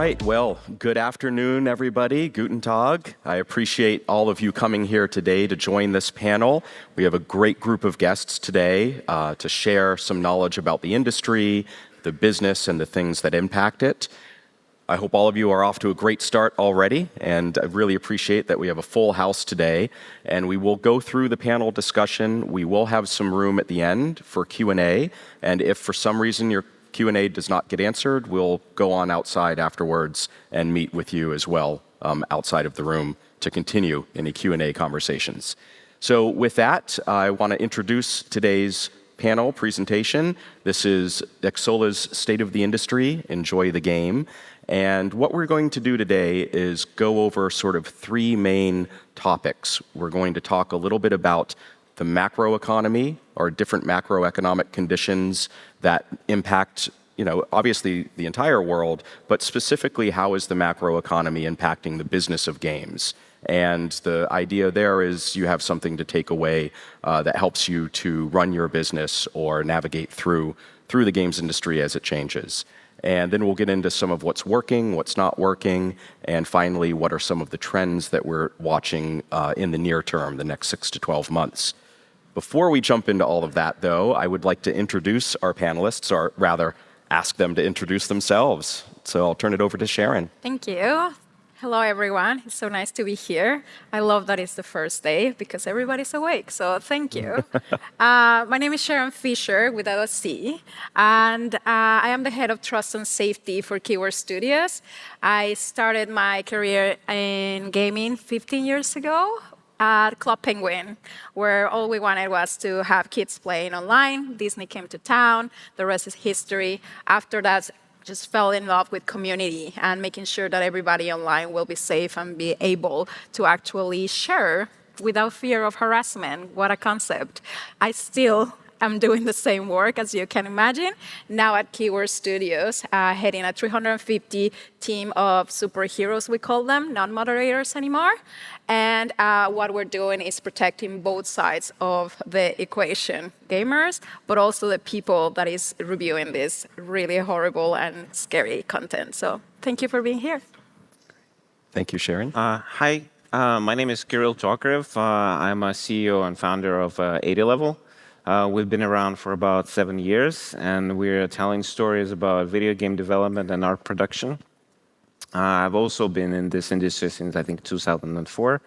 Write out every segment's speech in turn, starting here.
right, well, good afternoon, everybody. Guten Tag. I appreciate all of you coming here today to join this panel. We have a great group of guests today to share some knowledge about the industry, the business, and the things that impact it. I hope all of you are off to a great start already, and I really appreciate that we have a full house today. And we will go through the panel discussion. We will have some room at the end for Q&A, and if for some reason your Q&A does not get answered, we'll go on outside afterwards and meet with you as well outside of the room to continue any Q&A conversations. So with that, I want to introduce today's panel presentation. This is Xsolla's State of the Industry, Enjoy the Game. And what we're going to do today is go over sort of three main topics. We're going to talk a little bit about the macroeconomy, or different macroeconomic conditions that impact, obviously the entire world, but specifically how is the macroeconomy impacting the business of games. And the idea there is you have something to take away that helps you to run your business or navigate through the games industry as it changes. And then we'll get into some of what's working, what's not working, and finally, what are some of the trends that we're watching in the near term, the next 6 to 12 months. Before we jump into all of that, though, I would like to introduce our panelists, or rather, ask them to introduce themselves. So I'll turn it over to Sharon. Thank you. Hello, everyone. It's so nice to be here. I love that it's the first day because everybody's awake, so thank you. My name is Sharon Fisher with LLC, and I am the head of trust and safety for Keyword Studios. I started my career in gaming 15 years ago at Club Penguin, where all we wanted was to have kids playing online. Disney came to town. The rest is history. After that, just fell in love with community and making sure that everybody online will be safe and be able to actually share without fear of harassment. What a concept. I still am doing the same work, as you can imagine, now at Keyword Studios, heading a 350 team of superheroes, we call them, non-moderators anymore. And what we're doing is protecting both sides of the equation, gamers, but also the people that is reviewing this really horrible and scary content. So thank you for being here. Thank you, Sharon. Hi, my name is Kirill Tokarev. I'm a CEO and founder of 80 Level. We've been around for about 7 years, and we're telling stories about video game development and art production. I've also been in this industry since, I think, 2004.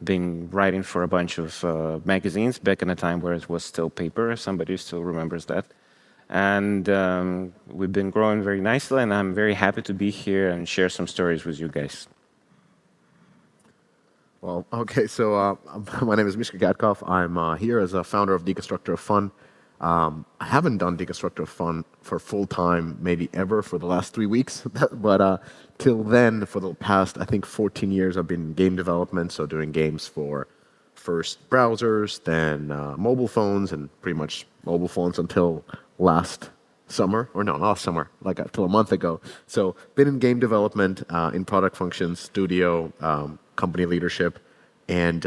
Been writing for a bunch of magazines back in a time where it was still paper, if somebody still remembers that. And we've been growing very nicely, and I'm very happy to be here and share some stories with you guys. Well, okay, so my name is Michail Katkoff. I'm here as a founder of Deconstructor of Fun. I haven't done Deconstructor of Fun for full time, maybe ever, for the last 3 weeks. But till then, for the past, I think, 14 years, I've been in game development, so doing games for first browsers, then mobile phones, and pretty much mobile phones until last summer, or no, not summer, like till a month ago. So been in game development, in product functions, studio, company leadership, and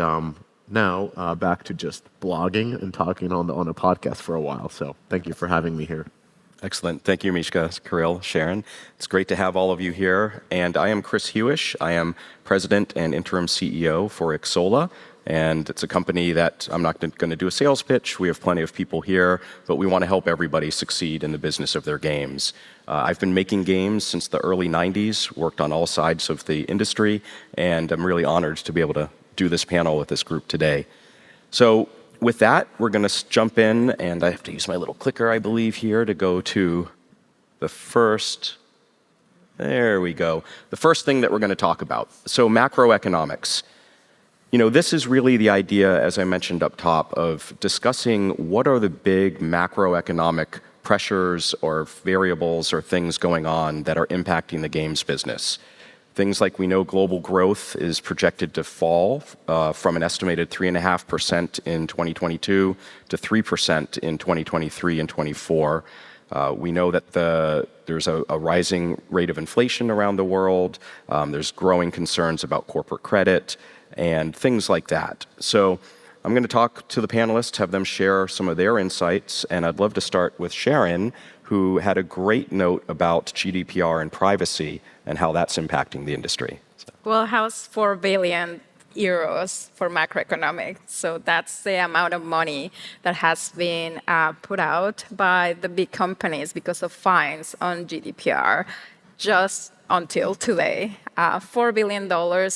now back to just blogging and talking on a podcast for a while. So thank you for having me here. Excellent. Thank you, Mishka, Kirill, Sharon. It's great to have all of you here. And I am Chris Hewish. I am president and interim CEO for Xsolla. And it's a company that I'm not going to do a sales pitch. We have plenty of people here, but we want to help everybody succeed in the business of their games. I've been making games since the early 90s, worked on all sides of the industry, and I'm really honored to be able to do this panel with this group today. So with that, we're going to jump in, and I have to use my little clicker, I believe, here to go to the first. There we go. The first thing that we're going to talk about. So macroeconomics. This is really the idea, as I mentioned up top, of discussing what are the big macroeconomic pressures or variables or things going on that are impacting the games business. Things like we know global growth is projected to fall from an estimated 3.5% in 2022 to 3% in 2023 and 24. We know that there's a rising rate of inflation around the world. There's growing concerns about corporate credit and things like that. So I'm going to talk to the panelists, have them share some of their insights, and I'd love to start with Sharon who had a great note about GDPR and privacy and how that's impacting the industry. Well, how's 4 billion euros for macroeconomics? So that's the amount of money that has been put out by the big companies because of fines on GDPR just until today. $4 billion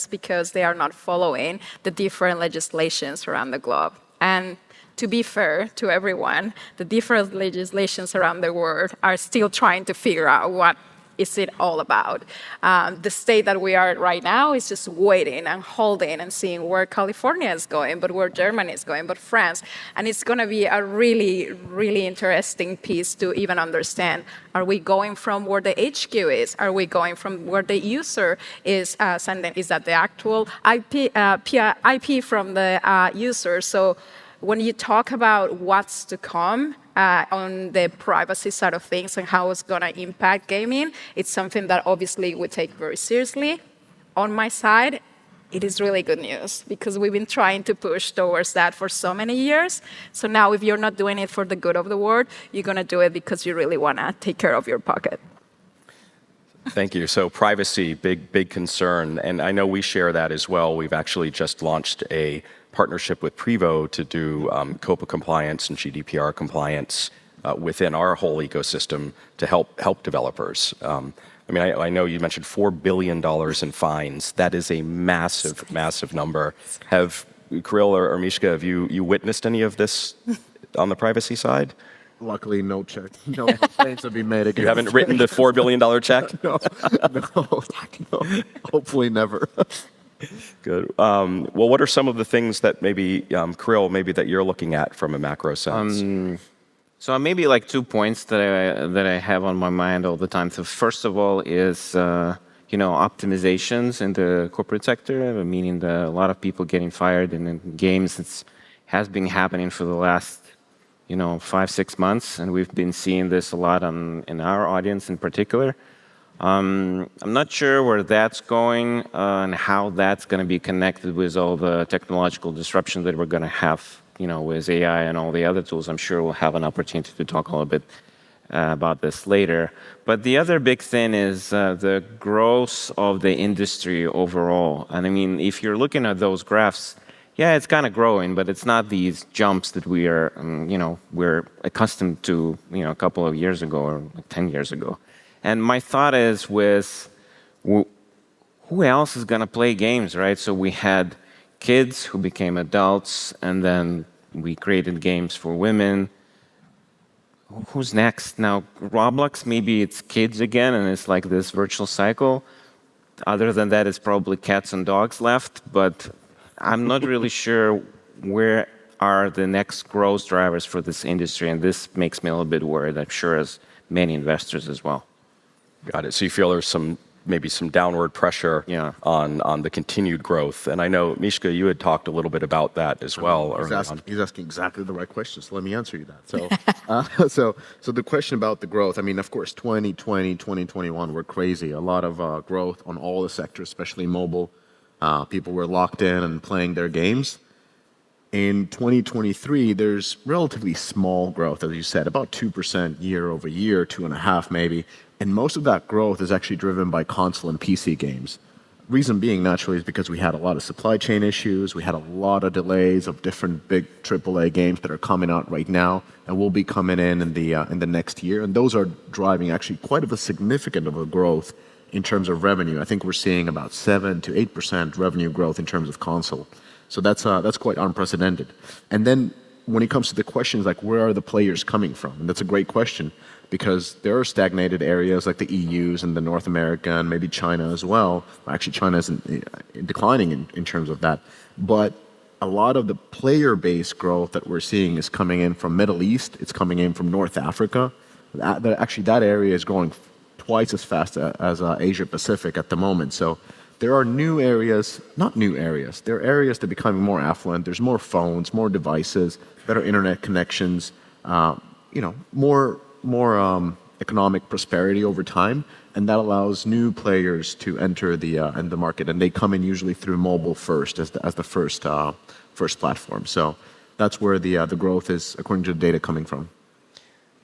because they are not following the different legislations around the globe. And to be fair to everyone, the different legislations around the world are still trying to figure out what is it all about. The state that we are right now is just waiting and holding and seeing where California is going, but where Germany is going, but France. And it's going to be a really, really interesting piece to even understand. Are we going from where the HQ is? Are we going from where the user is sending? Is that the actual IP from the user? So when you talk about what's to come on the privacy side of things and how it's going to impact gaming, it's something that obviously we take very seriously. On my side, it is really good news because we've been trying to push towards that for so many years. So now if you're not doing it for the good of the world, you're going to do it because you really want to take care of your pocket. Thank you. So privacy, big concern. And I know we share that as well. We've actually just launched a partnership with Prevo to do COPA compliance and GDPR compliance within our whole ecosystem to help developers. I mean, I know you mentioned $4 billion in fines. That is a massive, massive number. Have Kirill or Mishka, have you witnessed any of this on the privacy side? Luckily, no check. No complaints have been made against. You haven't written the $4 billion check? No. Hopefully never. Good. Well, what are some of the things that maybe, Kirill, maybe that you're looking at from a macro sense? So maybe like 2 points that I have on my mind all the time. So first of all is optimizations in the corporate sector, meaning that a lot of people getting fired in games. It has been happening for the last 5-6 months, and we've been seeing this a lot in our audience in particular. I'm not sure where that's going and how that's going to be connected with all the technological disruption that we're going to have, with AI and all the other tools. I'm sure we'll have an opportunity to talk a little bit about this later. But the other big thing is the growth of the industry overall. And I mean, if you're looking at those graphs, yeah, it's kind of growing, but it's not these jumps that we are, we're accustomed to, a couple of years ago or 10 years ago. And my thought is who else is going to play games, right? So we had kids who became adults, and then we created games for women. Who's next? Now, Roblox, maybe it's kids again, and it's like this virtual cycle. Other than that, it's probably cats and dogs left, but I'm not really sure where are the next growth drivers for this industry, and this makes me a little bit worried, I'm sure, as many investors as well. Got it. So you feel there's maybe some downward pressure on the continued growth. And I know, Mishka, you had talked a little bit about that as well. He's asking exactly the right question, so let me answer you that. So, so the question about the growth, I mean, of course, 2020, 2021 were crazy. A lot of growth on all the sectors, especially mobile. People were locked in and playing their games. In 2023, there's relatively small growth, as you said, about 2% year over year, 2.5% maybe. And most of that growth is actually driven by console and PC games. Reason being, naturally, is because we had a lot of supply chain issues. We had a lot of delays of different big AAA games that are coming out right now and will be coming in the next year. And those are driving actually quite of a significant of a growth in terms of revenue. I think we're seeing about 7 to 8% revenue growth in terms of console. So that's quite unprecedented. And then when it comes to the questions like where are the players coming from? And that's a great question because there are stagnated areas like the EUs and the North America and maybe China as well. Actually, China is declining in terms of that. But a lot of the player-based growth that we're seeing is coming in from Middle East. It's coming in from North Africa. That area is growing twice as fast as Asia Pacific at the moment. So there are new areas, not new areas, there are areas that are becoming more affluent. There's more phones, more devices, better internet connections, more economic prosperity over time, and that allows new players to enter the market, and they come in usually through mobile first as the first platform. So that's where the growth is, according to the data, coming from.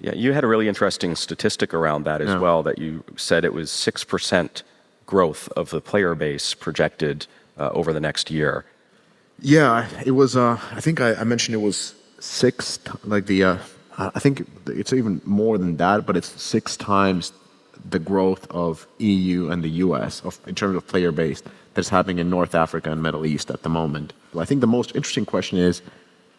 Yeah, you had a really interesting statistic around that as well, that you said it was 6% growth of the player base projected over the next year. Yeah, it was. I think I mentioned it was six. I think it's even more than that, but it's 6 times the growth of EU and the US in terms of player base that's happening in North Africa and Middle East at the moment. Well, I think the most interesting question is,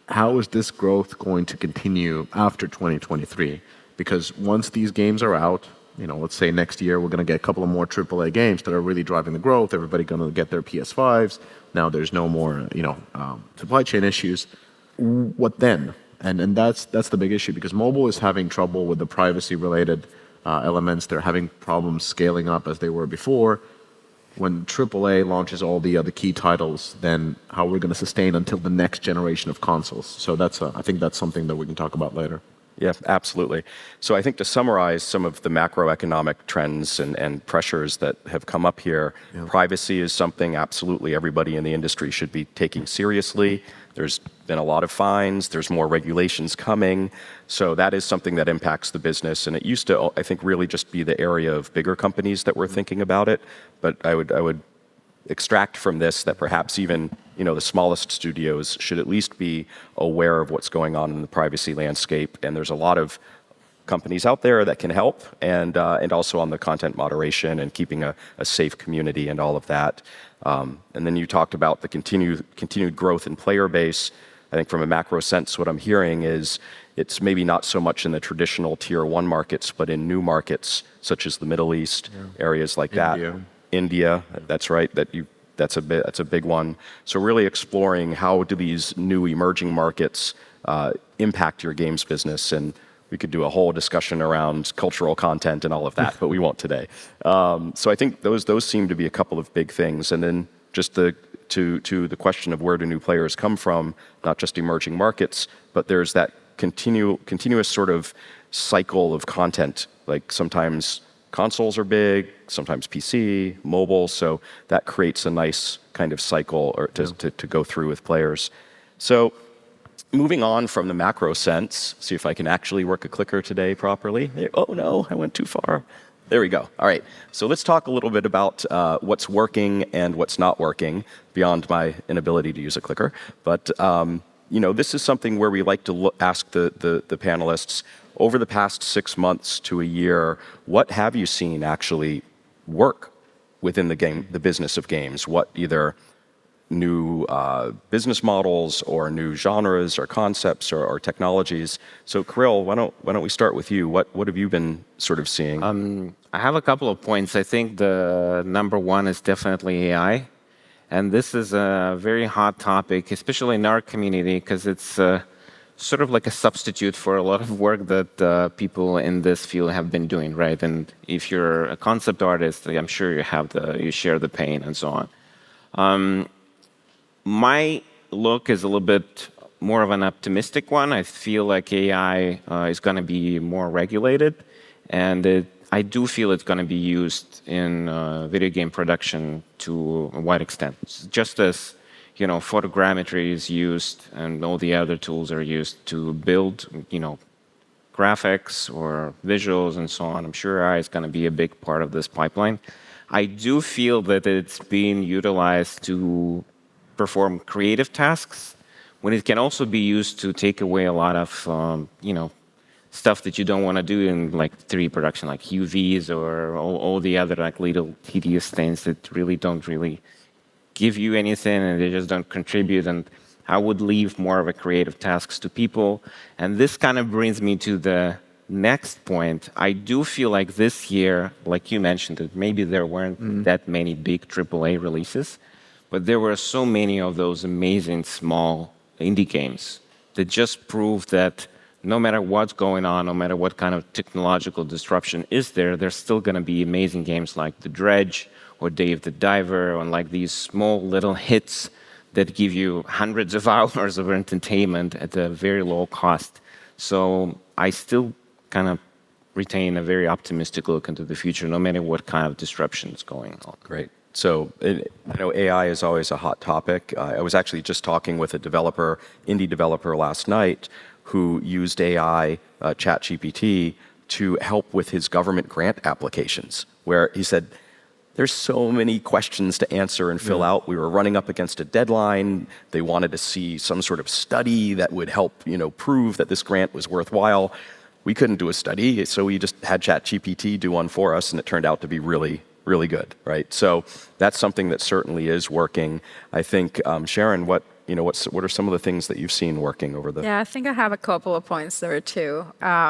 how is this growth going to continue after 2023? Because once these games are out, let's say next year we're going to get a couple of more AAA games that are really driving the growth. Everybody going to get their PS5s. Now there's no more, supply chain issues. What then? And that's the big issue, because mobile is having trouble with the privacy-related elements. They're having problems scaling up as they were before. When AAA launches all the other key titles, then how we're going to sustain until the next generation of consoles. So I think that's something that we can talk about later. Yeah, absolutely. So I think to summarize some of the macroeconomic trends and pressures that have come up here, privacy is something absolutely everybody in the industry should be taking seriously. There's been a lot of fines. There's more regulations coming. So that is something that impacts the business. And it used to, I think, really just be the area of bigger companies that were thinking about it. But I would extract from this that perhaps even the smallest studios should at least be aware of what's going on in the privacy landscape. And there's a lot of companies out there that can help, and also on the content moderation and keeping a safe community and all of that. And then you talked about the continued growth in player base. I think from a macro sense, what I'm hearing is it's maybe not so much in the traditional tier 1 markets, but in new markets such as the Middle East, areas like India, that's right. That's a big one. So really exploring how do these new emerging markets impact your games business, and we could do a whole discussion around cultural content and all of that, but we won't today. So I think those seem to be a couple of big things, and then just to the question of where do new players come from, not just emerging markets, but there's that continuous sort of cycle of content. Like sometimes consoles are big, sometimes PC, mobile, so that creates a nice kind of cycle to go through with players. So moving on from the macro sense, see if I can actually work a clicker today properly. Oh no, I went too far. There we go. All right, so let's talk a little bit about what's working and what's not working beyond my inability to use a clicker. But this is something where we like to ask the panelists, over the past 6 months to a year, what have you seen actually work within the business of games? What either new business models or new genres or concepts or technologies? So Kirill, why don't we start with you? What have you been sort of seeing? I have a couple of points. I think the number one is definitely AI. And this is a very hot topic, especially in our community, because it's sort of like a substitute for a lot of work that people in this field have been doing, right? And if you're a concept artist, I'm sure you share the pain and so on. My look is a little bit more of an optimistic one. I feel like AI is going to be more regulated, and I do feel it's going to be used in video game production to a wide extent. Just as photogrammetry is used and all the other tools are used to build, graphics or visuals and so on. I'm sure AI is going to be a big part of this pipeline. I do feel that it's being utilized to perform creative tasks, when it can also be used to take away a lot of, stuff that you don't want to do in like 3D production, like UVs or all the other like little tedious things that really don't give you anything, and they just don't contribute. And I would leave more of a creative tasks to people. And this kind of brings me to the next point. I do feel like this year, like you mentioned, that maybe there weren't that many big AAA releases, but there were so many of those amazing small indie games that just prove that no matter what's going on, no matter what kind of technological disruption is there, there's still going to be amazing games like The Dredge or Dave the Diver, or like these small little hits that give you hundreds of hours of entertainment at a very low cost. So I still kind of retain a very optimistic look into the future, no matter what kind of disruption is going on. Great. So I know AI is always a hot topic. I was actually just talking with a indie developer last night, who used AI, ChatGPT, to help with his government grant applications, where he said, there's so many questions to answer and fill out. We were running up against a deadline. They wanted to see some sort of study that would help, prove that this grant was worthwhile. We couldn't do a study, so we just had ChatGPT do one for us, and it turned out to be really, really good, right? So that's something that certainly is working. I think, Sharon, what are some of the things that you've seen working over the? Yeah, I think I have a couple of points there too.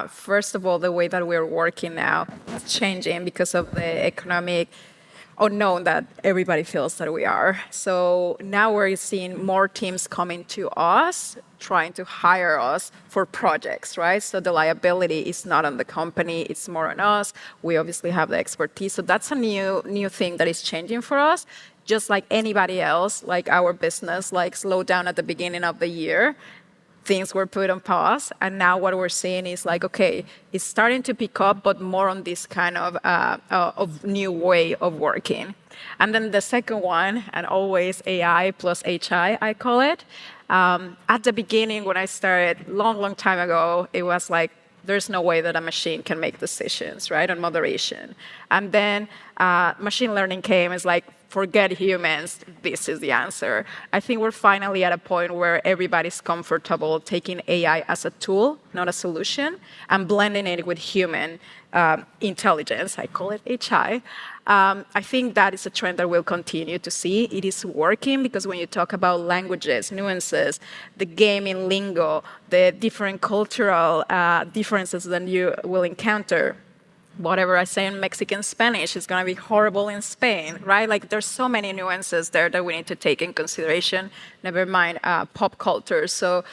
First of all, the way that we're working now is changing because of the economic unknown that everybody feels that we are. So now we're seeing more teams coming to us, trying to hire us for projects, right? So the liability is not on the company, it's more on us. We obviously have the expertise. So that's a new thing that is changing for us. Just like anybody else, like our business, slowed down at the beginning of the year. Things were put on pause, and now what we're seeing is okay, it's starting to pick up, but more on this kind of new way of working. And then the second one, and always AI plus HI, I call it. At the beginning, when I started, long time ago, it was there's no way that a machine can make decisions, right, on moderation. And then machine learning came, it's forget humans, this is the answer. I think we're finally at a point where everybody's comfortable taking AI as a tool, not a solution, and blending it with human intelligence. I call it HI. I think that is a trend that we'll continue to see. It is working because when you talk about languages, nuances, the gaming lingo, the different cultural differences that you will encounter, whatever I say in Mexican Spanish is going to be horrible in Spain, right? There's so many nuances there that we need to take in consideration, never mind pop culture. So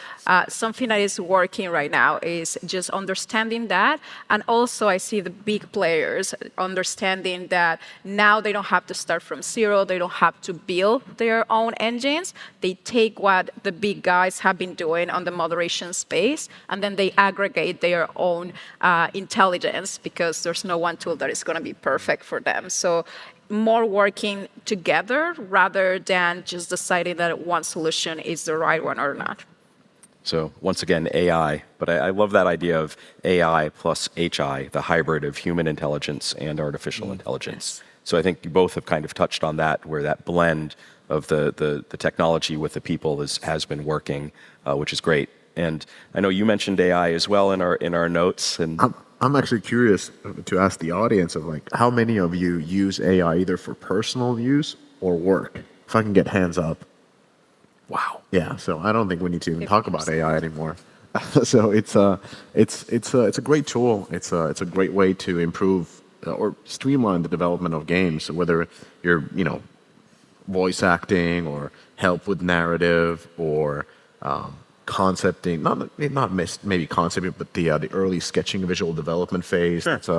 something that is working right now is just understanding that. And also I see the big players understanding that now they don't have to start from zero. They don't have to build their own engines. They take what the big guys have been doing on the moderation space, and then they aggregate their own intelligence because there's no one tool that is going to be perfect for them. So more working together rather than just deciding that one solution is the right one or not. So once again, AI, but I love that idea of AI plus HI, the hybrid of human intelligence and artificial intelligence. Yes. So I think you both have kind of touched on that, where that blend of the technology with the people has been working, which is great. And I know you mentioned AI as well in our notes. And I'm actually curious to ask the audience of how many of you use AI either for personal use or work? If I can get hands up. wow. Yeah, so I don't think we need to even talk about AI anymore. So it's a great tool. It's a great way to improve or streamline the development of games, whether you're voice acting or help with narrative or concepting, maybe concepting, but the early sketching visual development phase. Sure. It's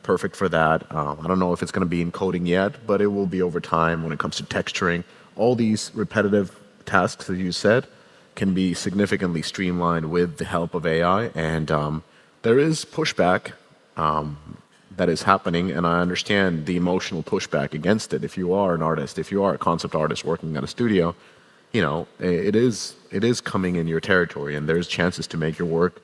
perfect for that. I don't know if it's going to be in coding yet, but it will be over time when it comes to texturing. All these repetitive tasks that you said can be significantly streamlined with the help of AI, and there is pushback that is happening, and I understand the emotional pushback against it. If you are an artist, if you are a concept artist working at a studio, it is coming in your territory, and there's chances to make your work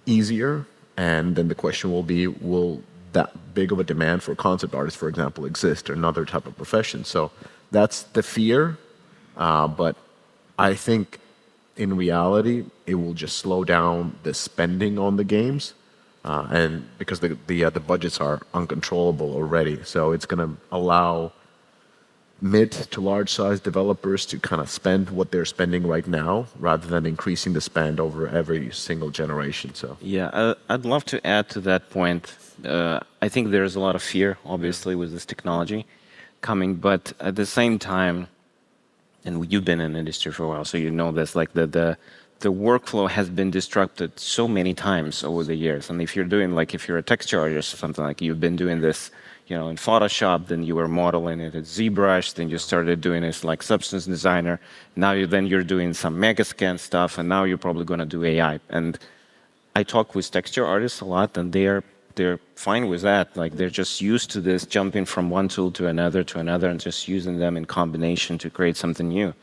easier. And then the question will be, will that big of a demand for concept artists, for example, exist or another type of profession? So that's the fear, but I think in reality, it will just slow down the spending on the games, and because the budgets are uncontrollable already. So it's going to allow mid to large size developers to kind of spend what they're spending right now rather than increasing the spend over every single generation. So Yeah, I'd love to add to that point. I think there's a lot of fear, obviously, with this technology coming, but at the same time, and you've been in the industry for a while, so you know this, the workflow has been disrupted so many times over the years. And if you're a texture artist or something, you've been doing this, in Photoshop, then you were modeling it at ZBrush, then you started doing this like Substance Designer. Now you're doing some Megascan stuff, and now you're probably going to do AI. And I talk with texture artists a lot, and they're fine with that. They're just used to this, jumping from one tool to another, and just using them in combination to create something new.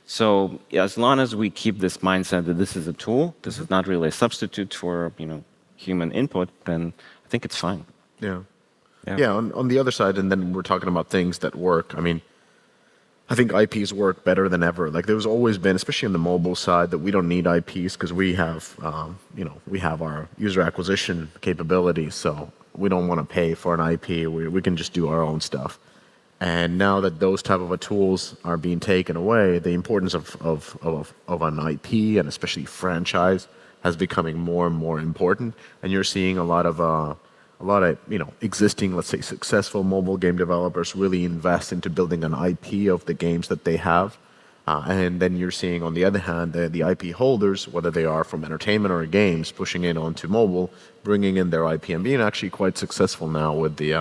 So as long as we keep this mindset that this is a tool, this is not really a substitute for human input, then I think it's fine. Yeah. Yeah. Yeah, on the other side, and then we're talking about things that work. I mean, I think IPs work better than ever. Like there's always been, especially on the mobile side, that we don't need IPs because we have, we have our user acquisition capabilities. So we don't want to pay for an IP. We can just do our own stuff. And now that those type of tools are being taken away, the importance of an IP and especially franchise has becoming more and more important. And you're seeing a lot of existing, let's say, successful mobile game developers really invest into building an IP of the games that they have. And then you're seeing, on the other hand, the IP holders, whether they are from entertainment or games, pushing in onto mobile, bringing in their IP and being actually quite successful now with the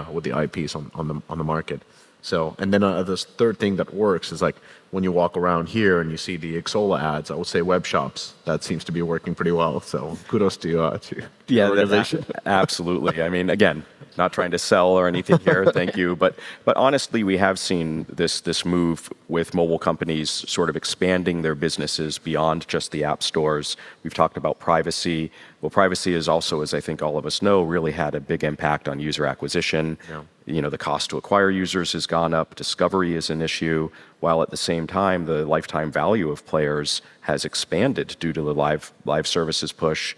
IPs on the market. So, and then the third thing that works is like when you walk around here and you see the Xsolla ads, I would say web shops. That seems to be working pretty well. So kudos to Yeah, your organization. Absolutely. I mean, again, not trying to sell or anything here. Thank you. But honestly, we have seen this move with mobile companies sort of expanding their businesses beyond just the app stores. We've talked about privacy. Well, privacy is also, as I think all of us know, really had a big impact on user acquisition. Yeah. The cost to acquire users has gone up. Discovery is an issue, while at the same time, the lifetime value of players has expanded due to the live services push.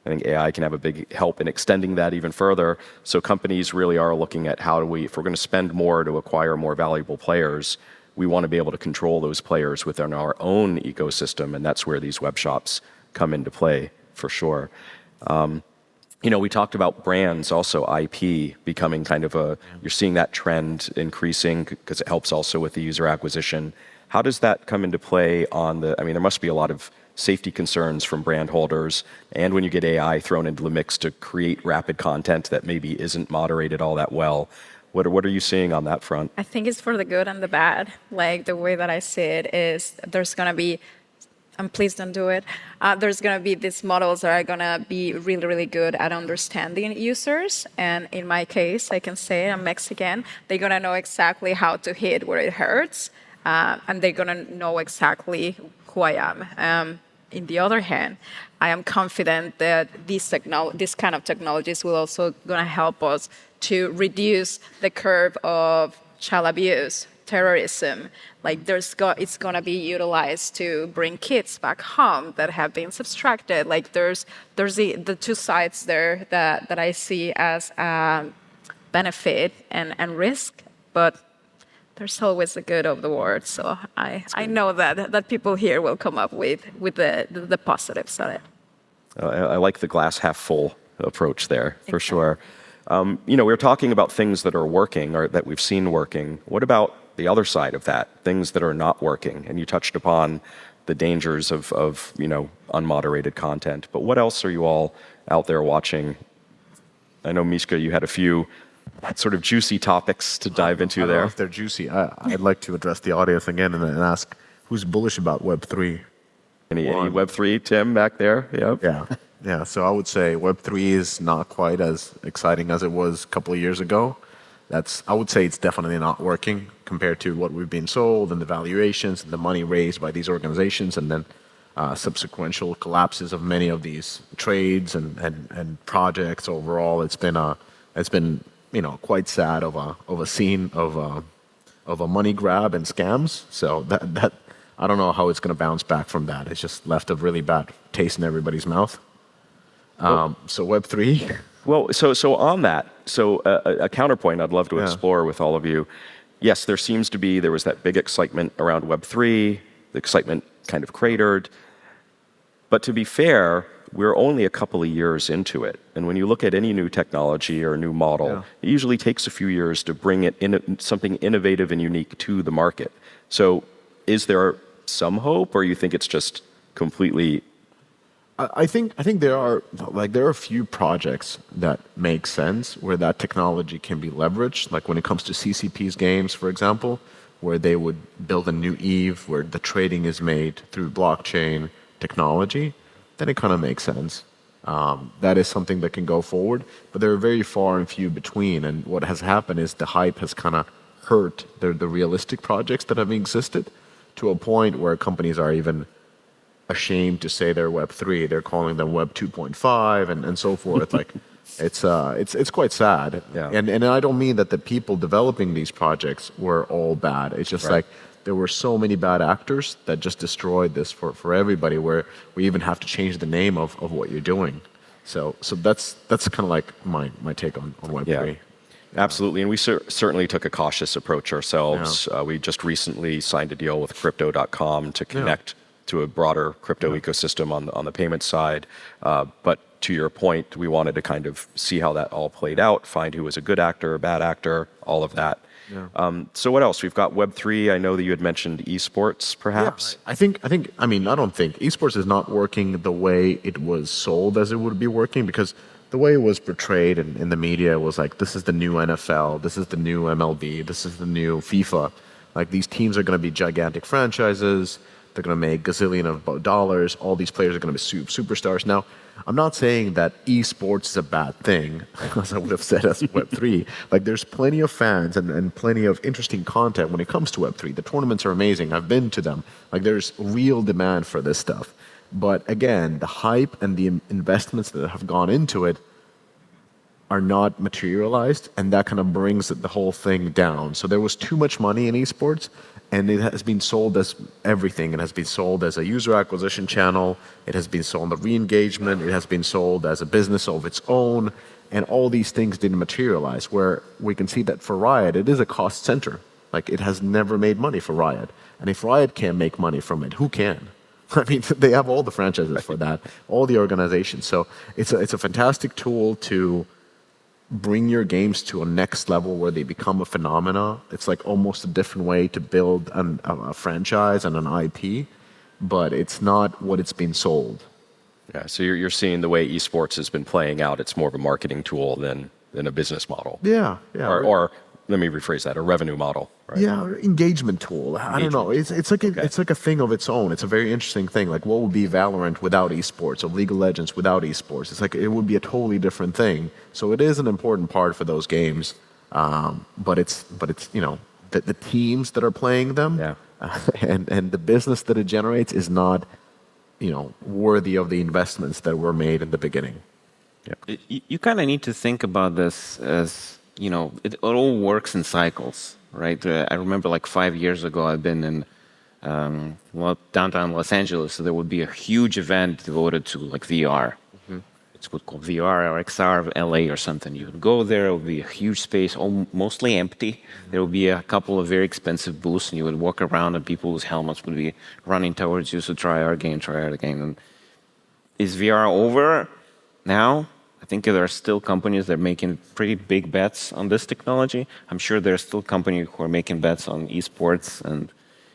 I think AI can have a big help in extending that even further. So companies really are looking at how do we, if we're going to spend more to acquire more valuable players, we want to be able to control those players within our own ecosystem, and that's where these web shops come into play for sure. We talked about brands, also IP becoming kind of you're seeing that trend increasing because it helps also with the user acquisition. How does that come into play there must be a lot of safety concerns from brand holders, and when you get AI thrown into the mix to create rapid content that maybe isn't moderated all that well. What are you seeing on that front? I think it's for the good and the bad. Like the way that I see it is there's going to be, and please don't do it, there's going to be these models that are going to be really, really good at understanding users. And in my case, I can say I'm Mexican. They're going to know exactly how to hit where it hurts. And they're going to know exactly who I am. In the other hand, I am confident that this kind of technologies will also going to help us to reduce the curve of child abuse, terrorism. Like it's going to be utilized to bring kids back home that have been subtracted. Like there's the two sides there that I see as benefit and risk, but there's always the good of the world. So I know that people here will come up with the positives of it. I like the glass half full approach there, for sure. We're talking about things that are working or that we've seen working. What about the other side of that, things that are not working? And you touched upon the dangers of unmoderated content. But what else are you all out there watching? I know, Mishka, you had a few sort of juicy topics to dive into there. If they're juicy, I'd like to address the audience again and ask who's bullish about Web3. Any Web3, Tim, back there? Yep. Yeah. So I would say Web3 is not quite as exciting as it was a couple of years ago. I would say it's definitely not working compared to what we've been sold and the valuations and the money raised by these organizations, and then subsequential collapses of many of these trades and projects. Overall, it's been quite sad of a scene of a money grab and scams. So that I don't know how it's going to bounce back from that. It's just left a really bad taste in everybody's mouth. So Web3. Well, so on that, a counterpoint I'd love to explore with all of you. Yes, there was that big excitement around Web3. The excitement kind of cratered. But to be fair, we're only a couple of years into it. And when you look at any new technology or a new model, it usually takes a few years to bring it in something innovative and unique to the market. So is there some hope, or you think it's just completely... I think there are a few projects that make sense where that technology can be leveraged. Like when it comes to CCP's games, for example, where they would build a new Eve where the trading is made through blockchain technology, then it kind of makes sense. That is something that can go forward, but they're very far and few between. And what has happened is the hype has kind of hurt the realistic projects that have existed to a point where companies are even ashamed to say they're Web 3. They're calling them Web 2.5 and so forth. Like, it's quite sad. Yeah. And I don't mean that the people developing these projects were all bad. It's just like there were so many bad actors that just destroyed this for everybody, where we even have to change the name of what you're doing. So that's kind of like my take on Web 3. Absolutely, and we certainly took a cautious approach ourselves. We just recently signed a deal with Crypto.com to connect to a broader crypto ecosystem on the payment side. But to your point, we wanted to kind of see how that all played out, find who was a good actor, a bad actor, all of that. So what else? We've got Web3. I know that you had mentioned esports, perhaps. Yeah, I don't think esports is not working the way it was sold as it would be working, because the way it was portrayed in the media was like, this is the new NFL, this is the new MLB, this is the new FIFA. Like, these teams are going to be gigantic franchises. They're going to make gazillion of dollars. All these players are going to be superstars. Now, I'm not saying that esports is a bad thing, as I would have said as Web3. Like, there's plenty of fans and plenty of interesting content when it comes to Web3. The tournaments are amazing. I've been to them. Like, there's real demand for this stuff. But again, the hype and the investments that have gone into it are not materialized, and that kind of brings the whole thing down. So there was too much money in esports, and it has been sold as everything. It has been sold as a user acquisition channel. It has been sold as re-engagement. It has been sold as a business of its own, and all these things didn't materialize, where we can see that for Riot, it is a cost center. Like, it has never made money for Riot. And if Riot can't make money from it, who can? I mean, they have all the franchises for that, all the organizations. So it's a fantastic tool to bring your games to a next level where they become a phenomena. It's like almost a different way to build a franchise and an IP, but it's not what it's been sold. Yeah, so you're seeing the way esports has been playing out. It's more of a marketing tool than a business model. Yeah. Or let me rephrase that, a revenue model. Right? Yeah, or engagement tool. I don't know. It's like a thing of its own. It's a very interesting thing. Like, what would be Valorant without esports, or League of Legends without esports? It's like, it would be a totally different thing. So it is an important part for those games. But it's the teams that are playing them, and the business that it generates is not, worthy of the investments that were made in the beginning. Yeah. You kind of need to think about this as, it all works in cycles, right? I remember like 5 years ago, I've been in downtown Los Angeles, so there would be a huge event devoted to like VR. It's called VR or XR LA or something. You would go there, it would be a huge space, mostly empty. There would be a couple of very expensive booths, and you would walk around, and people with helmets would be running towards you, so try our game. And is VR over now? I think there are still companies that are making pretty big bets on this technology. I'm sure there are still companies who are making bets on esports and,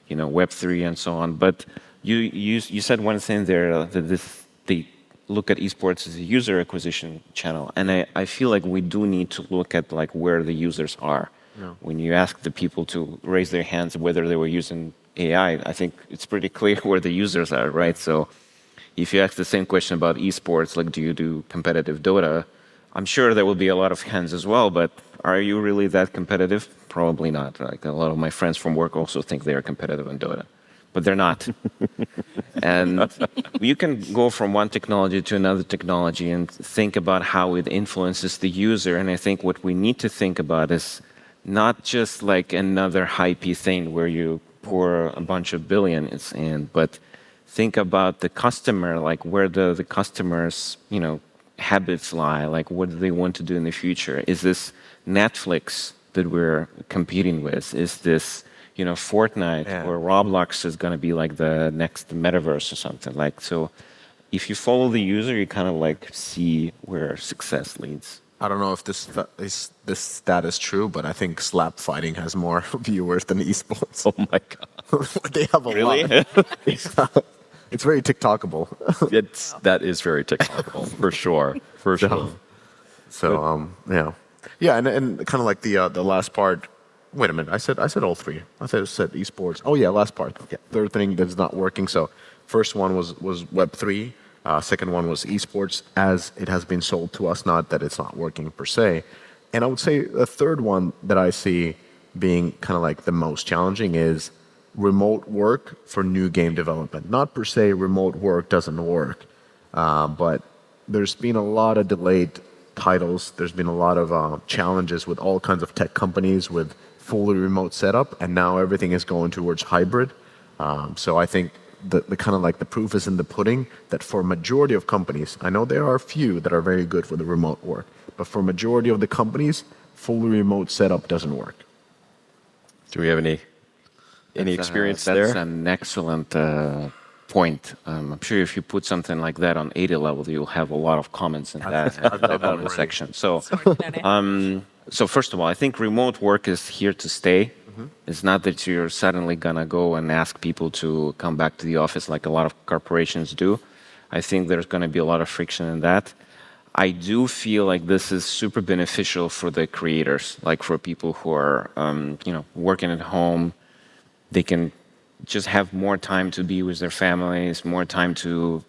Web3 and so on. But you said one thing there, that they look at esports as a user acquisition channel, and I feel like we do need to look at like where the users are. When you ask the people to raise their hands whether they were using AI, I think it's pretty clear where the users are, right? So if you ask the same question about esports, like, do you do competitive Dota? I'm sure there will be a lot of hands as well, but are you really that competitive? Probably not. Like, a lot of my friends from work also think they are competitive in Dota, but they're not. And you can go from one technology to another technology and think about how it influences the user. And I think what we need to think about is not just like another hypey thing where you pour a bunch of billions in, but think about the customer, like where the customer's, habits lie, like what do they want to do in the future? Is this Netflix that we're competing with? Is this, Fortnite or Roblox is going to be like the next metaverse or something? Like, so if you follow the user, you kind of like see where success leads. I don't know if this stat is true, but I think slap fighting has more viewers than esports. Oh my God. They have a lot. It's very TikTokable. That is very TikTokable, for sure. So and kind of like the last part. Wait a minute, I said all three. I said esports. Oh yeah, last part. Yeah. Third thing that's not working. So first one was Web3. Second one was esports, as it has been sold to us. Not that it's not working per se. And I would say the third one that I see being kind of like the most challenging is remote work for new game development. Not per se remote work doesn't work, but there's been a lot of delayed titles. There's been a lot of challenges with all kinds of tech companies with fully remote setup, and now everything is going towards hybrid. So I think the kind of like the proof is in the pudding that for majority of companies, I know there are a few that are very good for the remote work, but for majority of the companies, fully remote setup doesn't work. Do we have any experience that's there? That's an excellent point. I'm sure if you put something like that on 80 level, you'll have a lot of comments in that development section. So, so first of all, I think remote work is here to stay. It's not that you're suddenly gonna go and ask people to come back to the office like a lot of corporations do. I think there's gonna be a lot of friction in that. I do feel like this is super beneficial for the creators, like for people who are, working at home. They can just have more time to be with their families, more time to,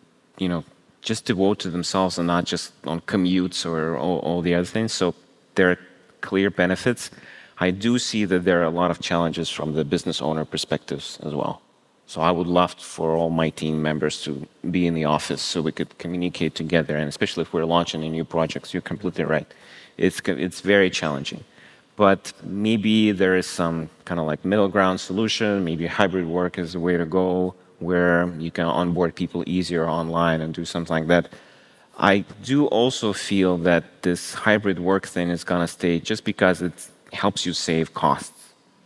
just devote to themselves and not just on commutes or all the other things. So there are clear benefits. I do see that there are a lot of challenges from the business owner perspectives as well. So I would love for all my team members to be in the office so we could communicate together, and especially if we're launching a new project, you're completely right. It's very challenging. But maybe there is some kind of like middle ground solution. Maybe hybrid work is the way to go, where you can onboard people easier online and do something like that. I do also feel that this hybrid work thing is going to stay just because it helps you save costs.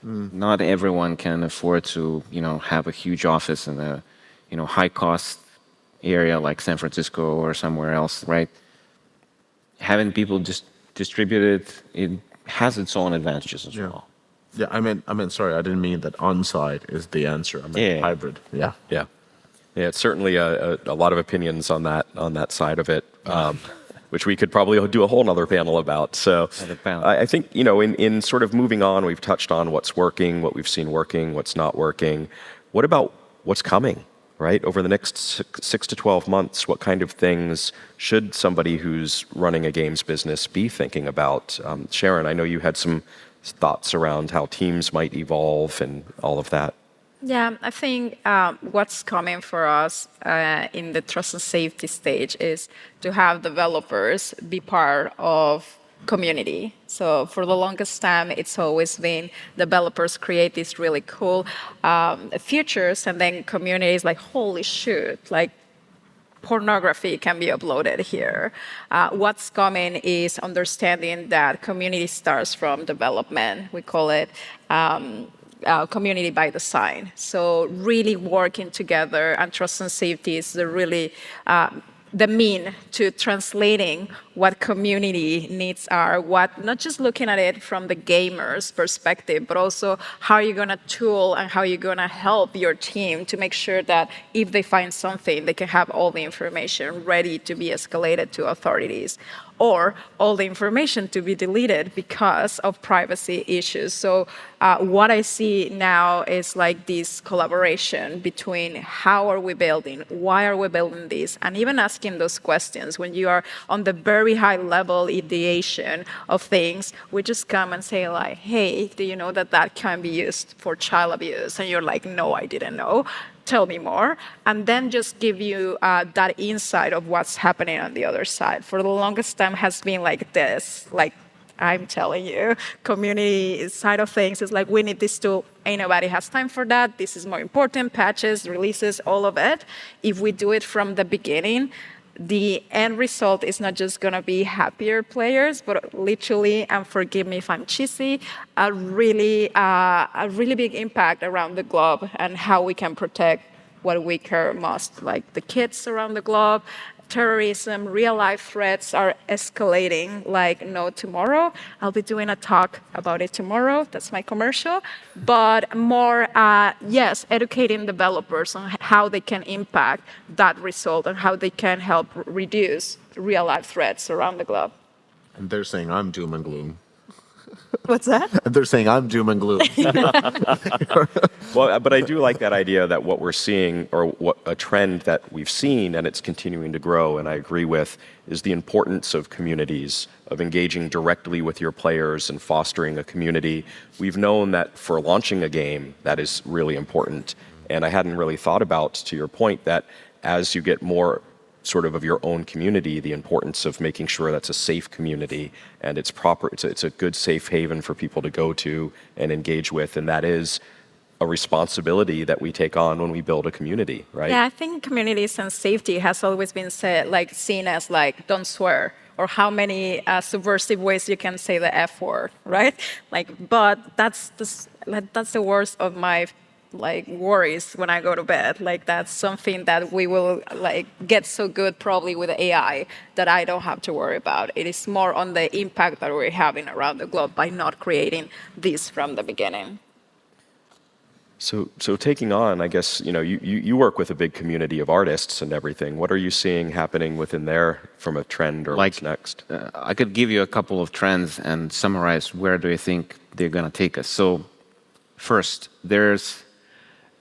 Not everyone can afford to, have a huge office in a, high cost area like San Francisco or somewhere else, right? Having people just distributed, it has its own advantages as well. Yeah, I meant, sorry, I didn't mean that on-site is the answer. I meant hybrid. Yeah. Yeah. Yeah, it's certainly a lot of opinions on that side of it, which we could probably do a whole nother panel about. So I think, in sort of moving on, we've touched on what's working, what we've seen working, what's not working. What about what's coming, right? Over the next 6 to 12 months, what kind of things should somebody who's running a games business be thinking about? Sharon, I know you had some thoughts around how teams might evolve and all of that. Yeah, I think what's coming for us in the trust and safety stage is to have developers be part of community. So for the longest time, it's always been developers create these really cool features, and then community is like, holy shit, like pornography can be uploaded here. What's coming is understanding that community starts from development. We call it community by design. So really working together, and trust and safety is the mean to translating what community needs are, not just looking at it from the gamer's perspective, but also how you're going to tool and how you're going to help your team to make sure that if they find something, they can have all the information ready to be escalated to authorities, or all the information to be deleted because of privacy issues. So what I see now is like this collaboration between how are we building, why are we building this, and even asking those questions. When you are on the very high level ideation of things, we just come and say like, hey, do you know that can be used for child abuse? And you're like, no, I didn't know. Tell me more, and then just give you that insight of what's happening on the other side. For the longest time has been like this, like I'm telling you, community side of things is like, we need this tool, ain't nobody has time for that, this is more important, patches, releases, all of it. If we do it from the beginning, the end result is not just going to be happier players, but literally, and forgive me if I'm cheesy, a really big impact around the globe and how we can protect what we care most, like the kids around the globe. Terrorism, real-life threats are escalating like no tomorrow. I'll be doing a talk about it tomorrow. That's my commercial. But more, educating developers on how they can impact that result and how they can help reduce real-life threats around the globe. And they're saying I'm doom and gloom. What's that? They're saying I'm doom and gloom. Well, but I do like that idea that what we're seeing, or what a trend that we've seen, and it's continuing to grow, and I agree with, is the importance of communities, of engaging directly with your players and fostering a community. We've known that for launching a game, that is really important. And I hadn't really thought about, to your point, that as you get more sort of your own community, the importance of making sure that's a safe community and it's proper, it's a good safe haven for people to go to and engage with, and that is a responsibility that we take on when we build a community, right? Yeah, I think communities and safety has always been said, like seen as like don't swear, or how many subversive ways you can say the F word, right? Like, but that's the worst of my like worries when I go to bed. Like that's something that we will like get so good probably with AI that I don't have to worry about. It is more on the impact that we're having around the globe by not creating this from the beginning. So taking on, I guess, you work with a big community of artists and everything. What are you seeing happening within there from a trend or what's next? I could give you a couple of trends and summarize where do you think they're going to take us. So first, there's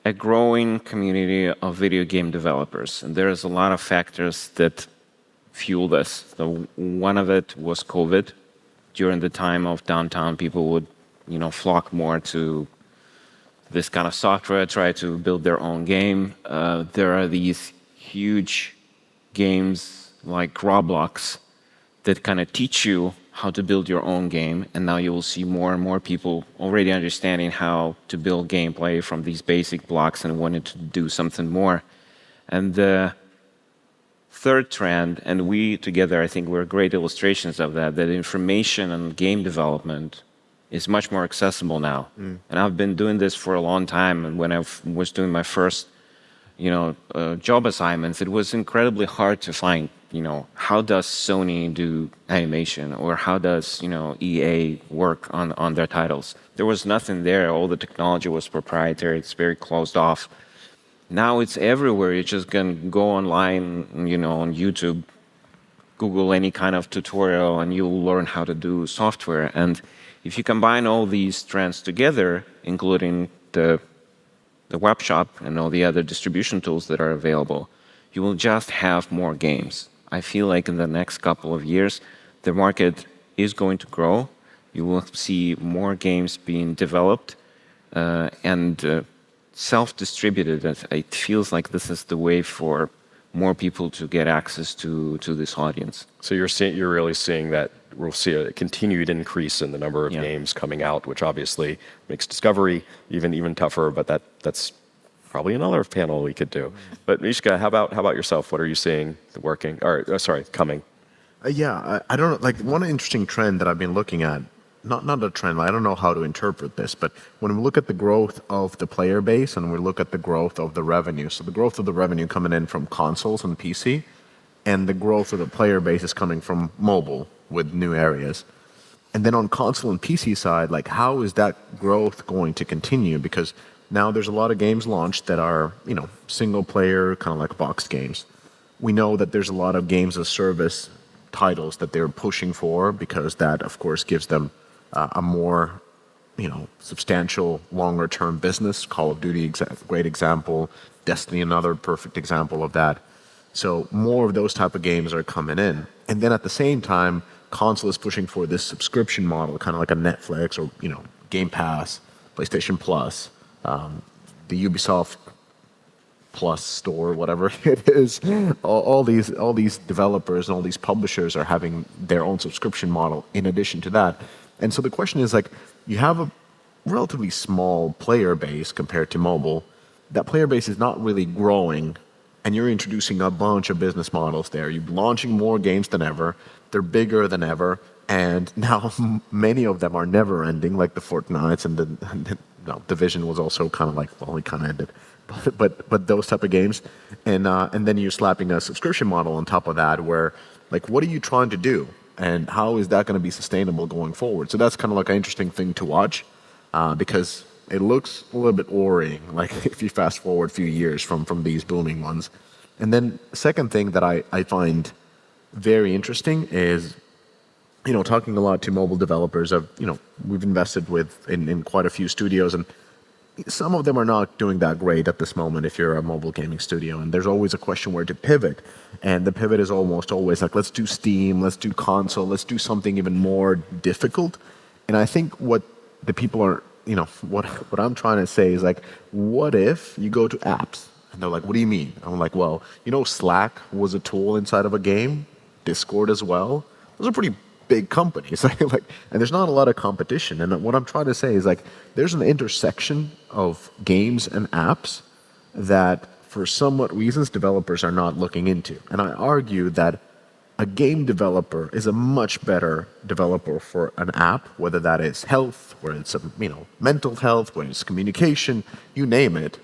a growing community of video game developers, and there's a lot of factors that fuel this. So one of it was COVID. During the time of downtown, people would, flock more to this kind of software, try to build their own game. There are these huge games like Roblox that kind of teach you how to build your own game, and now you will see more and more people already understanding how to build gameplay from these basic blocks and wanting to do something more. And the third trend, and we together, I think we're great illustrations of that information and game development is much more accessible now. And I've been doing this for a long time, and when I was doing my first job assignments, it was incredibly hard to find, how does Sony do animation, or how does, EA work on their titles? There was nothing there. All the technology was proprietary. It's very closed off. Now it's everywhere. You just can go online, on YouTube, Google any kind of tutorial, and you'll learn how to do software. And if you combine all these trends together, including the web shop and all the other distribution tools that are available, you will just have more games. I feel like in the next couple of years, the market is going to grow. You will see more games being developed and self-distributed. It feels like this is the way for more people to get access to this audience. So you're really seeing that we'll see a continued increase in the number of games coming out, which obviously makes discovery even tougher. But that's probably another panel we could do. But Mishka, how about yourself? What are you seeing coming? I don't know. Like one interesting trend that I've been looking at, not a trend. I don't know how to interpret this, but when we look at the growth of the player base and we look at the growth of the revenue, so the growth of the revenue coming in from consoles and PC, and the growth of the player base is coming from mobile with new areas. And then on console and PC side, like how is that growth going to continue? Because now there's a lot of games launched that are, single player, kind of like boxed games. We know that there's a lot of games as service titles that they're pushing for, because that, of course, gives them a more, substantial, longer-term business. Call of Duty, great example. Destiny, another perfect example of that. So more of those type of games are coming in. And then at the same time, console is pushing for this subscription model, kind of like a Netflix or, Game Pass, PlayStation Plus, the Ubisoft Plus store, whatever it is. All these developers and all these publishers are having their own subscription model in addition to that. And so the question is, like, you have a relatively small player base compared to mobile. That player base is not really growing, and you're introducing a bunch of business models there. You're launching more games than ever. They're bigger than ever, and now many of them are never ending, like the Fortnites, and the Division was also kind of like, well, it kind of ended. But those type of games, and then you're slapping a subscription model on top of that, where, like, what are you trying to do, and how is that going to be sustainable going forward? So that's kind of like an interesting thing to watch, because it looks a little bit worrying, like if you fast forward a few years from these booming ones. And then second thing that I find very interesting is, talking a lot to mobile developers of, we've invested in quite a few studios, and some of them are not doing that great at this moment if you're a mobile gaming studio. And there's always a question where to pivot. And the pivot is almost always like, let's do Steam, let's do console, let's do something even more difficult. And I think what the people are, what I'm trying to say is like, what if you go to apps? And they're like, what do you mean? I'm like, well, Slack was a tool inside of a game, Discord as well. Those are pretty big companies, and there's not a lot of competition. And what I'm trying to say is like, there's an intersection of games and apps that, for somewhat reasons, developers are not looking into. And I argue that a game developer is a much better developer for an app, whether that is health, whether it's mental health, whether it's communication, you name it.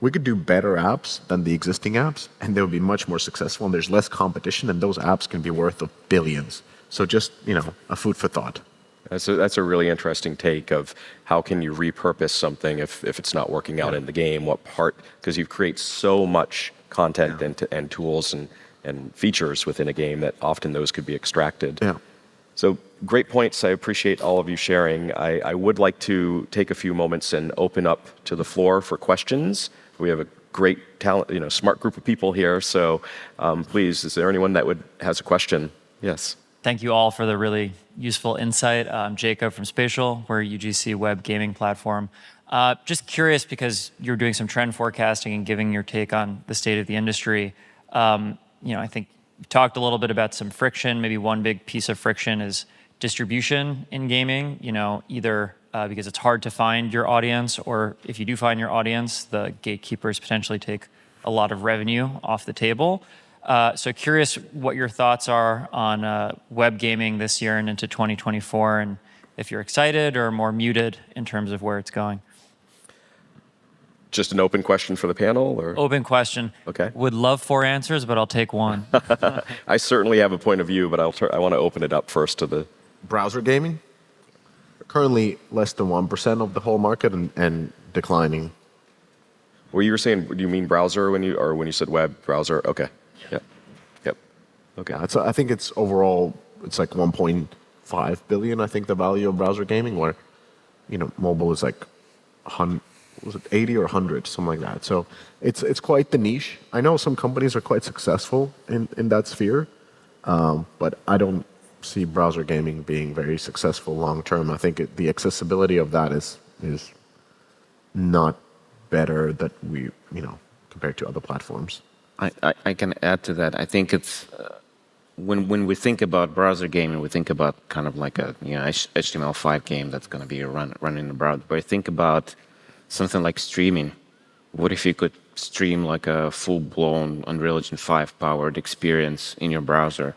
We could do better apps than the existing apps, and they would be much more successful. And there's less competition, and those apps can be worth of billions. So just, a food for thought. That's a really interesting take of how can you repurpose something if it's not working out in the game, what part, because you create so much content and tools and features within a game that often those could be extracted. Yeah. So great points. I appreciate all of you sharing. I would like to take a few moments and open up to the floor for questions. We have a great talent, smart group of people here. So please, is there anyone that has a question? Yes. Thank you all for the really useful insight. I'm Jacob from Spatial. We're a UGC web gaming platform. Just curious, because you're doing some trend forecasting and giving your take on the state of the industry. I think you talked a little bit about some friction. Maybe one big piece of friction is distribution in gaming, either because it's hard to find your audience, or if you do find your audience, the gatekeepers potentially take a lot of revenue off the table. So curious what your thoughts are on web gaming this year and into 2024, and if you're excited or more muted in terms of where it's going. Just an open question for the panel, or? Open question. Okay. Would love 4 answers, but I'll take one. I certainly have a point of view, but I want to open it up first to the... Browser gaming? Currently less than 1% of the whole market and declining. Well, you were saying, do you mean browser when you said web, browser? Okay. Yep. Okay. Yeah, I think it's overall, it's like 1.5 billion, I think, the value of browser gaming, where, mobile is like 80 or 100, something like that. So it's quite the niche. I know some companies are quite successful in that sphere, but I don't see browser gaming being very successful long term. I think the accessibility of that is not better that compared to other platforms. I can add to that. I think it's when we think about browser gaming, we think about kind of like a HTML5 game that's going to be running in the browser. But I think about something like streaming. What if you could stream like a full-blown Unreal Engine 5 powered experience in your browser?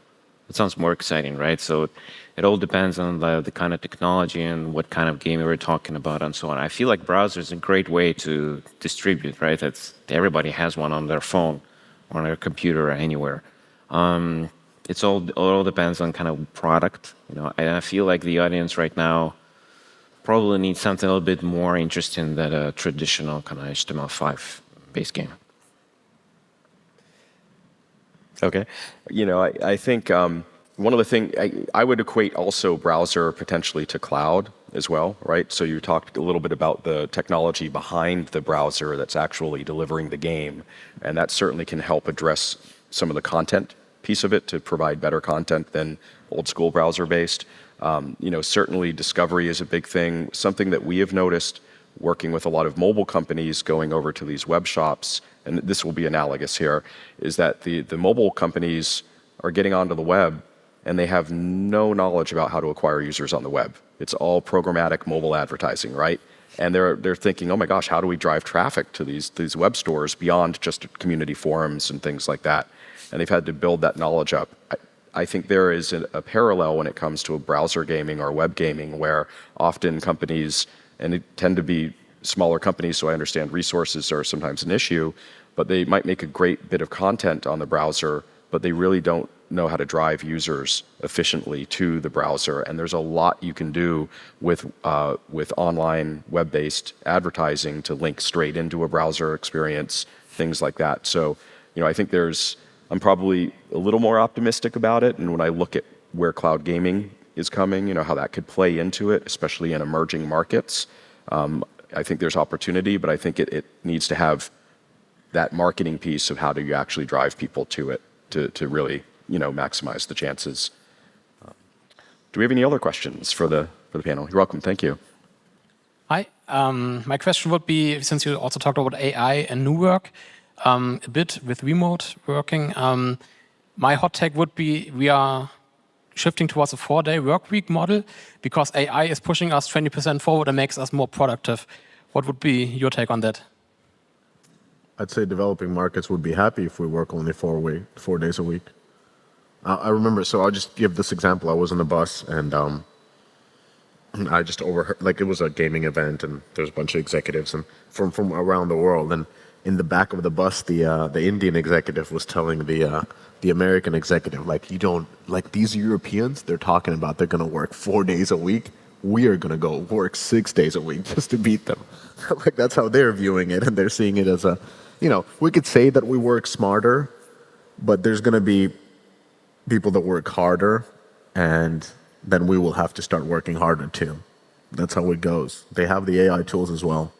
It sounds more exciting, right? So it all depends on the kind of technology and what kind of game we're talking about and so on. I feel like browser is a great way to distribute, right? Everybody has one on their phone, or on their computer, or anywhere. It all depends on kind of product, And I feel like the audience right now probably needs something a little bit more interesting than a traditional kind of HTML5 based game. Okay. I think one of the things I would equate also browser potentially to cloud as well, right? So you talked a little bit about the technology behind the browser that's actually delivering the game, and that certainly can help address some of the content piece of it to provide better content than old school browser based. Certainly discovery is a big thing. Something that we have noticed working with a lot of mobile companies going over to these web shops, and this will be analogous here, is that the mobile companies are getting onto the web and they have no knowledge about how to acquire users on the web. It's all programmatic mobile advertising, right? And they're thinking, oh my gosh, how do we drive traffic to these web stores beyond just community forums and things like that? And they've had to build that knowledge up. I think there is a parallel when it comes to a browser gaming or web gaming, where often companies, and they tend to be smaller companies, so I understand resources are sometimes an issue, but they might make a great bit of content on the browser, but they really don't know how to drive users efficiently to the browser. And there's a lot you can do with online web-based advertising to link straight into a browser experience, things like that. So, I think I'm probably a little more optimistic about it. And when I look at where cloud gaming is coming, how that could play into it, especially in emerging markets. I think there's opportunity, but I think it needs to have that marketing piece of how do you actually drive people to it to really, maximize the chances. Do we have any other questions for the panel? You're welcome. Thank you. Hi. My question would be, since you also talked about AI and new work a bit with remote working, my hot take would be we are shifting towards a 4-day work week model because AI is pushing us 20% forward and makes us more productive. What would be your take on that? I'd say developing markets would be happy if we work only 4 days a week. I remember, so I'll just give this example. I was on the bus and I just overheard, like it was a gaming event and there's a bunch of executives and from around the world. And in the back of the bus, the Indian executive was telling the American executive, like, you don't, like these Europeans, they're talking about they're going to work 4 days a week. We are going to go work 6 days a week just to beat them. Like that's how they're viewing it. And they're seeing it as a, we could say that we work smarter, but there's going to be people that work harder, and then we will have to start working harder too. That's how it goes. They have the AI tools as well.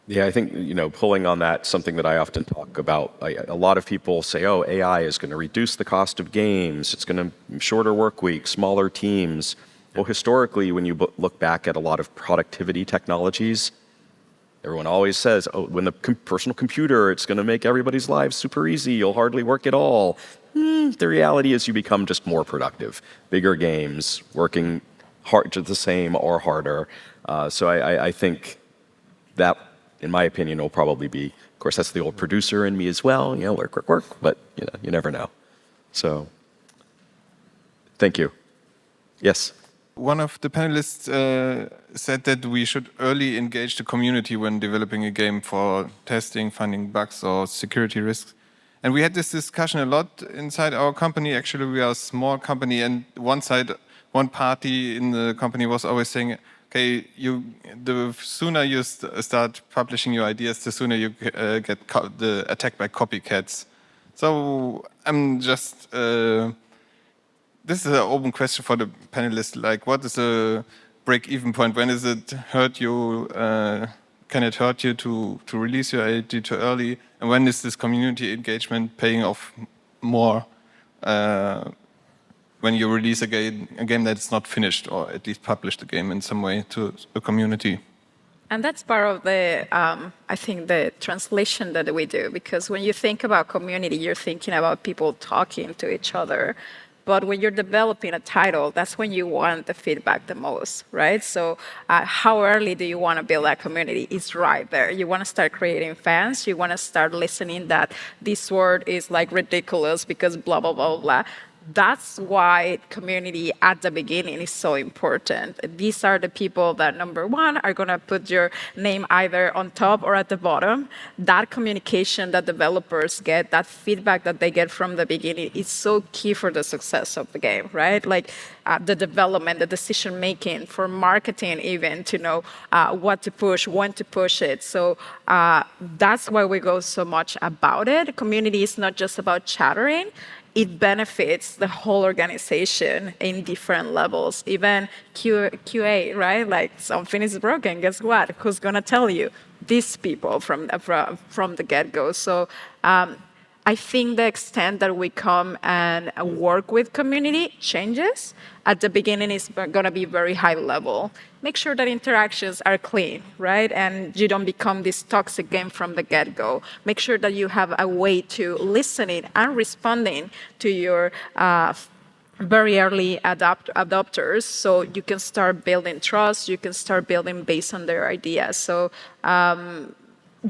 Yeah, I think, pulling on that, something that I often talk about, a lot of people say, oh, AI is going to reduce the cost of games. It's going to shorter work weeks, smaller teams. Well, historically, when you look back at a lot of productivity technologies, everyone always says, oh, when the personal computer, it's going to make everybody's lives super easy. You'll hardly work at all. The reality is you become just more productive. Bigger games, working hard to the same or harder. So I think that, in my opinion, will probably be, of course, that's the old producer in me as well, work, but you never know. So, thank you. Yes? One of the panelists said that we should early engage the community when developing a game for testing, finding bugs, or security risks. And we had this discussion a lot inside our company. Actually, we are a small company, and one party in the company was always saying, okay, the sooner you start publishing your ideas, the sooner you get attacked by copycats. So I'm just, this is an open question for the panelists, like what is a break-even point? When is it hurt you, can it hurt you to release your idea too early? And when is this community engagement paying off more when you release a game that's not finished, or at least publish the game in some way to a community? And that's part of the, I think, the translation that we do. Because when you think about community, you're thinking about people talking to each other. But when you're developing a title, that's when you want the feedback the most, right? So how early do you want to build that community? It's right there. You want to start creating fans. You want to start listening that this word is like ridiculous because blah, blah, blah, blah. That's why community at the beginning is so important. These are the people that, number one, are going to put your name either on top or at the bottom. That communication that developers get, that feedback that they get from the beginning is so key for the success of the game, right? Like the development, the decision making, for marketing even, to know what to push, when to push it. So that's why we go so much about it. Community is not just about chattering. It benefits the whole organization in different levels, even QA, right? Like something is broken, guess what? Who's going to tell you? These people from the get-go. So I think the extent that we come and work with community changes. At the beginning, it's going to be very high level. Make sure that interactions are clean, right? And you don't become this toxic game from the get-go. Make sure that you have a way to listening and responding to your very early adopters, so you can start building trust. You can start building based on their ideas. So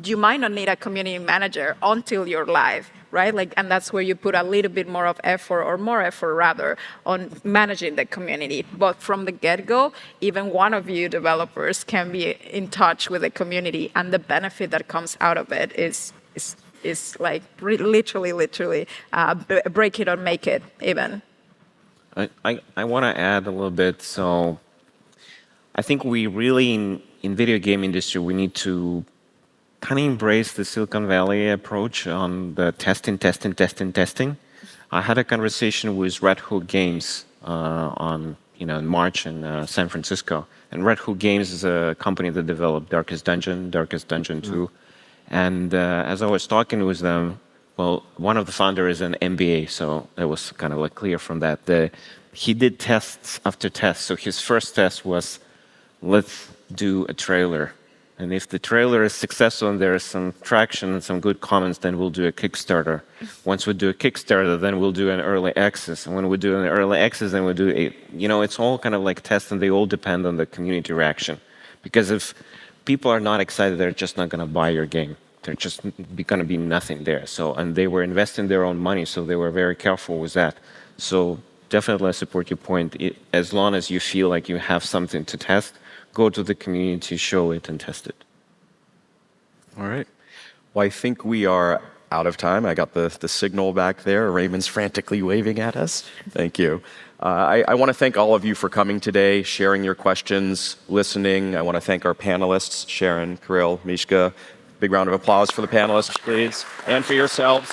you might not need a community manager until you're live, right? Like, and that's where you put a little bit more of effort, or more effort rather, on managing the community. But from the get-go, even one of you developers can be in touch with the community, and the benefit that comes out of it is like literally break it or make it even. I want to add a little bit. So I think we really, in video game industry, we need to kind of embrace the Silicon Valley approach on the testing. I had a conversation with Red Hook Games in March in San Francisco. And Red Hook Games is a company that developed Darkest Dungeon 2. And as I was talking with them, well, one of the founders is an MBA, so that was kind of like clear from that. He did tests after tests. So his first test was, let's do a trailer. And if the trailer is successful and there is some traction and some good comments, then we'll do a Kickstarter. Once we do a Kickstarter, then we'll do an early access. And when we do an early access, then we'll do it's all kind of like tests, and they all depend on the community reaction. Because if people are not excited, they're just not going to buy your game. There's just going to be nothing there. And they were investing their own money, so they were very careful with that. So definitely I support your point. As long as you feel like you have something to test, go to the community, show it, and test it. All right. Well, I think we are out of time. I got the signal back there. Raymond's frantically waving at us. Thank you. I want to thank all of you for coming today, sharing your questions, listening. I want to thank our panelists, Sharon, Kirill, Mishka. Big round of applause for the panelists, please, and for yourselves.